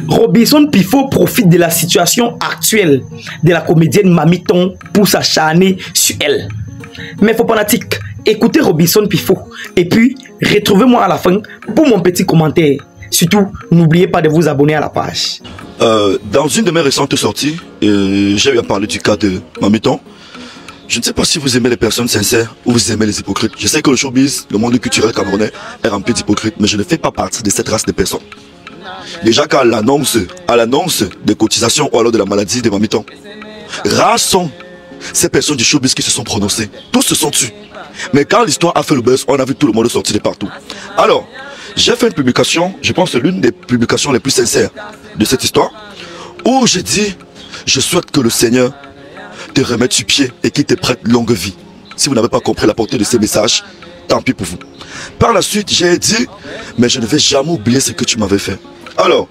Robinson Pifo profite de la situation actuelle de la comédienne Mamiton pour s'acharner sur elle. Mais faut fanatique, écoutez Robinson Pifo et puis retrouvez-moi à la fin pour mon petit commentaire. Surtout, n'oubliez pas de vous abonner à la page. Dans une de mes récentes sorties, j'ai eu à parler du cas de Mamiton. Je ne sais pas si vous aimez les personnes sincères ou vous aimez les hypocrites. Je sais que le showbiz, le monde culturel camerounais est rempli d'hypocrites, mais je ne fais pas partie de cette race de personnes. Déjà qu'à l'annonce des cotisations ou alors de la maladie de Mamiton, rares sont ces personnes du showbiz qui se sont prononcées. Tous se sont tus. Mais quand l'histoire a fait le buzz, on a vu tout le monde sortir de partout. Alors, j'ai fait une publication, je pense que c'est l'une des publications les plus sincères de cette histoire, où j'ai dit, je souhaite que le Seigneur te remette sur pied et qu'il te prête longue vie. Si vous n'avez pas compris la portée de ces messages, tant pis pour vous. Par la suite, j'ai dit, mais je ne vais jamais oublier ce que tu m'avais fait. Alors,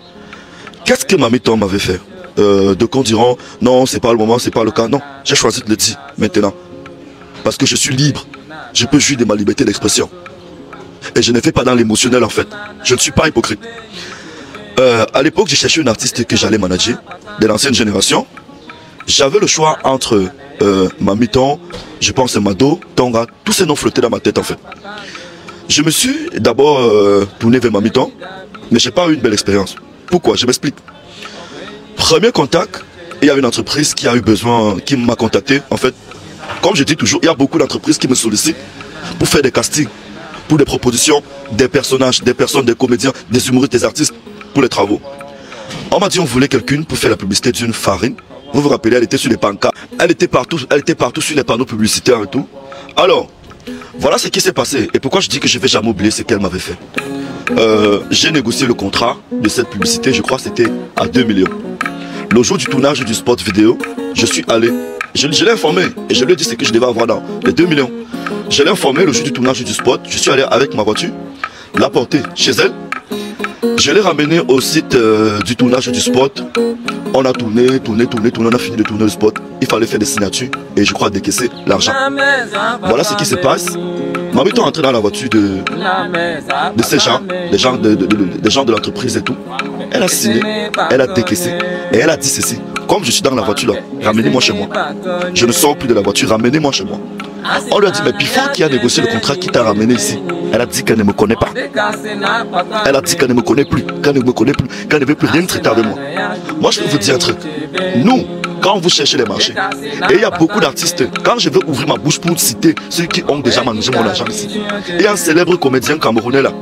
qu'est-ce que Mamiton m'avait fait? De qu'on diront, non, c'est pas le moment, c'est pas le cas. Non, j'ai choisi de le dire maintenant. Parce que je suis libre. Je peux jouir de ma liberté d'expression. Et je ne fais pas dans l'émotionnel en fait. Je ne suis pas hypocrite. À l'époque, j'ai cherché une artiste que j'allais manager, de l'ancienne génération. J'avais le choix entre Mamiton, je pense Mado, Tonga, tous ces noms flottaient dans ma tête en fait. Je me suis d'abord tourné vers Mamiton, mais je n'ai pas eu une belle expérience. Pourquoi? Je m'explique. Premier contact, il y a une entreprise qui a eu besoin, qui m'a contacté. En fait, comme je dis toujours, il y a beaucoup d'entreprises qui me sollicitent pour faire des castings, pour des propositions, des personnages, des personnes, des comédiens, des humoristes, des artistes, pour les travaux. On m'a dit on voulait quelqu'un pour faire la publicité d'une farine. Vous vous rappelez, elle était sur les pancartes, elle était partout sur les panneaux publicitaires et tout. Alors, voilà ce qui s'est passé. Et pourquoi je dis que je ne vais jamais oublier ce qu'elle m'avait fait. J'ai négocié le contrat de cette publicité, je crois que c'était à 2 millions. Le jour du tournage du spot vidéo, je suis allé, je l'ai informé et je lui ai dit ce que je devais avoir dans les 2 millions. Je l'ai informé le jour du tournage du spot, je suis allé avec ma voiture, la porter chez elle. Je l'ai ramené au site du tournage du spot. On a tourné, on a fini de tourner le spot. Il fallait faire des signatures et je crois décaisser l'argent. Voilà ce qui se passe. Mamiton est entré dans la voiture de ces gens, des gens de l'entreprise et tout. Elle a signé, elle a décaissé et elle a dit ceci. Comme je suis dans la voiture là, ramenez-moi chez moi. Je ne sors plus de la voiture, ramenez-moi chez moi. On lui a dit, mais Pifo qui a négocié le contrat qui t'a ramené ici. Elle a dit qu'elle ne me connaît pas. Elle a dit qu'elle ne me connaît plus, qu'elle ne me connaît plus, qu'elle ne veut plus rien traiter avec moi. Moi je vais vous dire un truc. Nous, quand vous cherchez les marchés, et il y a beaucoup d'artistes, quand je veux ouvrir ma bouche pour citer ceux qui ont déjà mangé mon argent ici, il y a un célèbre comédien camerounais là,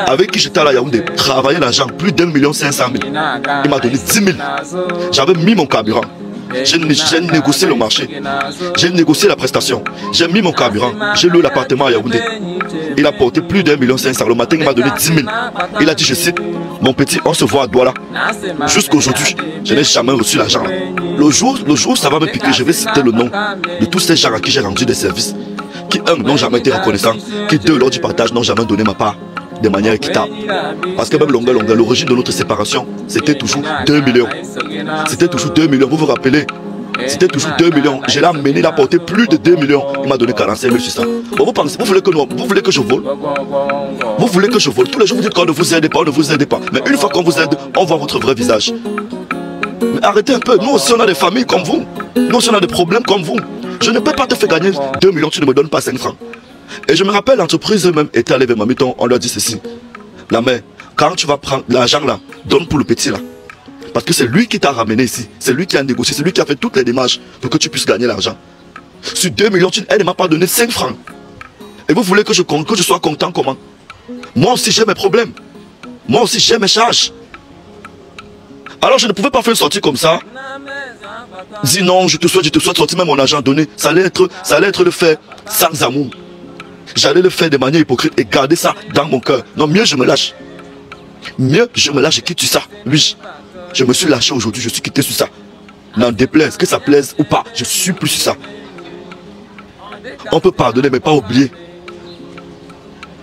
avec qui j'étais à la Yaoundé, travailler l'argent, plus d'1,5 million. Il m'a donné 10 000. J'avais mis mon carburant. J'ai négocié le marché, j'ai négocié la prestation, j'ai mis mon carburant, j'ai loué l'appartement à Yaoundé. Il a porté plus d'1,5 million. Le matin, il m'a donné 10 000. Il a dit, je cite, mon petit, on se voit à Douala. Jusqu'aujourd'hui, je n'ai jamais reçu l'argent. Le jour où ça va me piquer, je vais citer le nom de tous ces gens à qui j'ai rendu des services, qui, un, n'ont jamais été reconnaissants, qui, deux, lors du partage, n'ont jamais donné ma part de manière équitable. Parce que même l'origine de notre séparation, c'était toujours 2 millions. C'était toujours 2 millions, vous vous rappelez? C'était toujours 2 millions. Je l'ai amené, il a porté plus de 2 millions. Il m'a donné 45 000 sur ça. Bon, vous voulez que je vole? Vous voulez que je vole? Tous les jours vous dites qu'on ne vous aide pas, on ne vous aide pas. Mais une fois qu'on vous aide, on voit votre vrai visage. Mais arrêtez un peu, nous aussi on a des familles comme vous. Nous aussi on a des problèmes comme vous. Je ne peux pas te faire gagner 2 millions, tu ne me donnes pas 5 francs. Et je me rappelle, l'entreprise eux-mêmes était allée vers Mamiton, on lui a dit ceci. La mère, quand tu vas prendre l'argent là, donne pour le petit là. Parce que c'est lui qui t'a ramené ici. C'est lui qui a négocié, c'est lui qui a fait toutes les démarches pour que tu puisses gagner l'argent. Sur 2 millions, elle ne m'a pas donné 5 francs. Et vous voulez que je sois content comment? Moi aussi j'ai mes problèmes. Moi aussi j'ai mes charges. Alors je ne pouvais pas faire une sortie comme ça. Dis non, je te souhaite sortir même mon argent donné. Ça allait être le fait sans amour. J'allais le faire de manière hypocrite et garder ça dans mon cœur. Non, mieux je me lâche. Mieux je me lâche et quitte sur ça. Oui, je me suis lâché aujourd'hui, je suis quitté sur ça. N'en déplaise, que ça plaise ou pas, je suis plus sur ça. On peut pardonner mais pas oublier.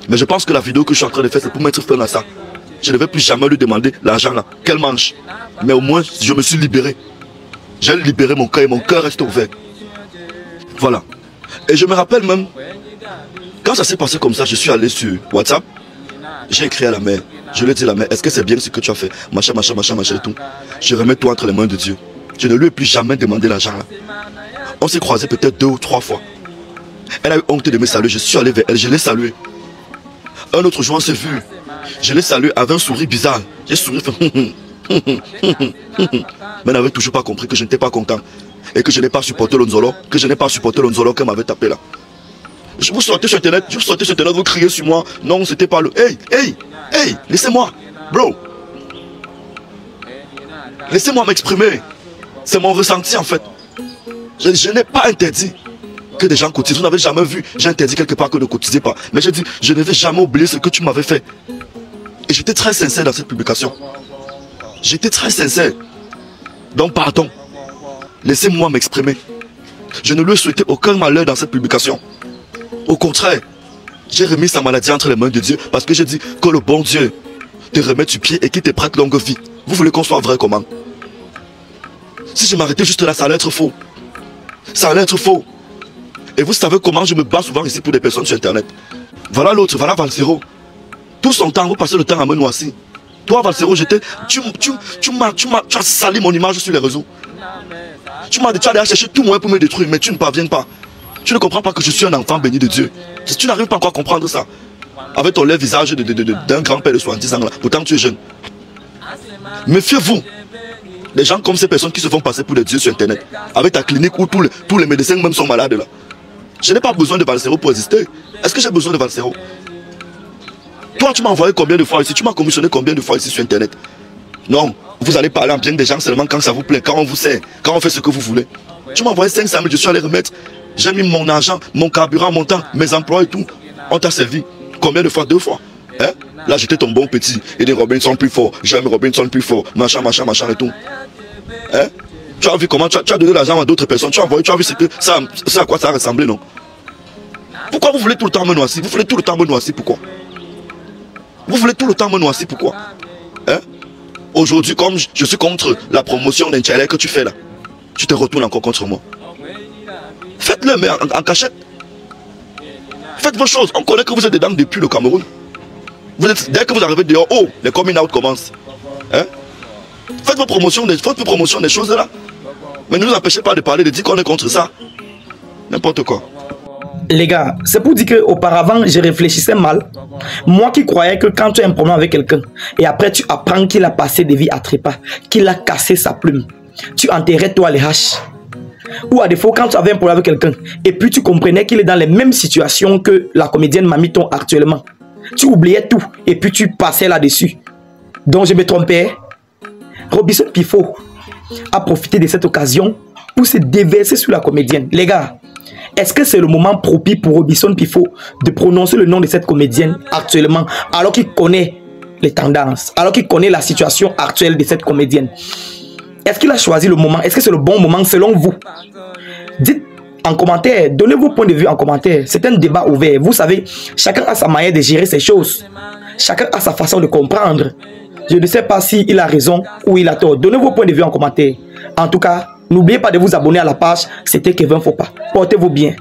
Mais je pense que la vidéo que je suis en train de faire, c'est pour mettre fin à ça. Je ne vais plus jamais lui demander l'argent là, qu'elle mange. Mais au moins, je me suis libéré. J'ai libéré mon cœur et mon cœur reste ouvert. Voilà. Et je me rappelle même, quand ça s'est passé comme ça, je suis allé sur WhatsApp. J'ai écrit à la mère. Je lui ai dit la mère, est-ce que c'est bien ce que tu as fait? Machin et tout. Je remets tout entre les mains de Dieu. Je ne lui ai plus jamais demandé l'argent là. On s'est croisés peut-être 2 ou 3 fois. Elle a eu honte de me saluer, je suis allé vers elle, je l'ai salué. Un autre jour on s'est vu. Je l'ai salué avec un sourire bizarre. J'ai souri, fait mais elle n'avait toujours pas compris que je n'étais pas content. Et que je n'ai pas supporté l'Onzolo, qu'elle m'avait tapé là. Vous sortez sur internet, vous criez sur moi. Non, c'était pas le... Hey, laissez-moi, bro. Laissez-moi m'exprimer. C'est mon ressenti en fait. Je n'ai pas interdit que des gens cotisent. Vous n'avez jamais vu, j'ai interdit quelque part que ne cotisez pas. Mais j'ai dit, je ne vais jamais oublier ce que tu m'avais fait. Et j'étais très sincère dans cette publication. J'étais très sincère. Donc pardon. Laissez-moi m'exprimer. Je ne lui ai souhaité aucun malheur dans cette publication. Au contraire, j'ai remis sa maladie entre les mains de Dieu parce que j'ai dit que le bon Dieu te remet du pied et qu'il te prête longue vie. Vous voulez qu'on soit vrai comment? Si je m'arrêtais juste là, ça allait être faux. Ça allait être faux. Et vous savez comment je me bats souvent ici pour des personnes sur internet. Voilà l'autre, voilà Valsero. Tout son temps, vous passez le temps à me noircir. Toi Valsero, tu as sali mon image sur les réseaux. Tu m'as dit, tu as cherché tout moyen pour me détruire, mais tu ne parviens pas. Tu ne comprends pas que je suis un enfant béni de Dieu. Tu n'arrives pas encore à comprendre ça. Avec ton lait visage d'un grand-père de 70 ans là, pourtant tu es jeune. Méfiez-vous. Les gens comme ces personnes qui se font passer pour des dieux sur internet. Avec ta clinique où tous les médecins même sont malades là. Je n'ai pas besoin de Valsero pour exister. Est-ce que j'ai besoin de Valsero? Toi tu m'as envoyé combien de fois ici? Tu m'as commissionné combien de fois ici sur internet? Non, vous allez parler en bien des gens seulement quand ça vous plaît, quand on vous sert, quand on fait ce que vous voulez. Tu m'as envoyé 500 000, je suis allé remettre. J'ai mis mon argent, mon carburant, mon temps, mes emplois et tout. On t'a servi. Combien de fois? 2 fois. Hein? Là j'étais ton bon petit. Et des Robinson plus fort. J'aime Robinson plus fort. Machin et tout. Hein? Tu as vu comment tu as donné l'argent à d'autres personnes. Tu as envoyé, tu as vu ça à quoi ça a ressemblé, non? Pourquoi vous voulez tout le temps me noircir? Vous voulez tout le temps me noircir, pourquoi? Vous voulez tout le temps me noircir, pourquoi? Hein? Aujourd'hui, comme je suis contre la promotion d'intérêt que tu fais là, tu te retournes encore contre moi. Faites-le, mais en cachette. Faites vos choses. On connaît que vous êtes dedans depuis le Cameroun. Dès que vous arrivez dehors, oh, les coming out commencent. Hein? Faites vos promotions des choses là. Mais ne nous empêchez pas de parler, de dire qu'on est contre ça. N'importe quoi. Les gars, c'est pour dire qu'auparavant, je réfléchissais mal. Moi qui croyais que quand tu as un problème avec quelqu'un, et après tu apprends qu'il a passé des vies à trépas, qu'il a cassé sa plume, tu enterrais toi les haches. Ou à défaut, quand tu avais un problème avec quelqu'un, et puis tu comprenais qu'il est dans les mêmes situations que la comédienne Mamiton actuellement, tu oubliais tout, et puis tu passais là-dessus. Donc je me trompais. Robinson Pifo a profité de cette occasion pour se déverser sur la comédienne. Les gars, est-ce que c'est le moment propice pour Robinson Pifo de prononcer le nom de cette comédienne actuellement, alors qu'il connaît les tendances, alors qu'il connaît la situation actuelle de cette comédienne? Est-ce qu'il a choisi le moment? Est-ce que c'est le bon moment selon vous? Dites en commentaire, donnez vos points de vue en commentaire. C'est un débat ouvert. Vous savez, chacun a sa manière de gérer ces choses. Chacun a sa façon de comprendre. Je ne sais pas s'il a raison ou il a tort. Donnez vos points de vue en commentaire. En tout cas, n'oubliez pas de vous abonner à la page. C'était Kevin Fopa. Portez-vous bien.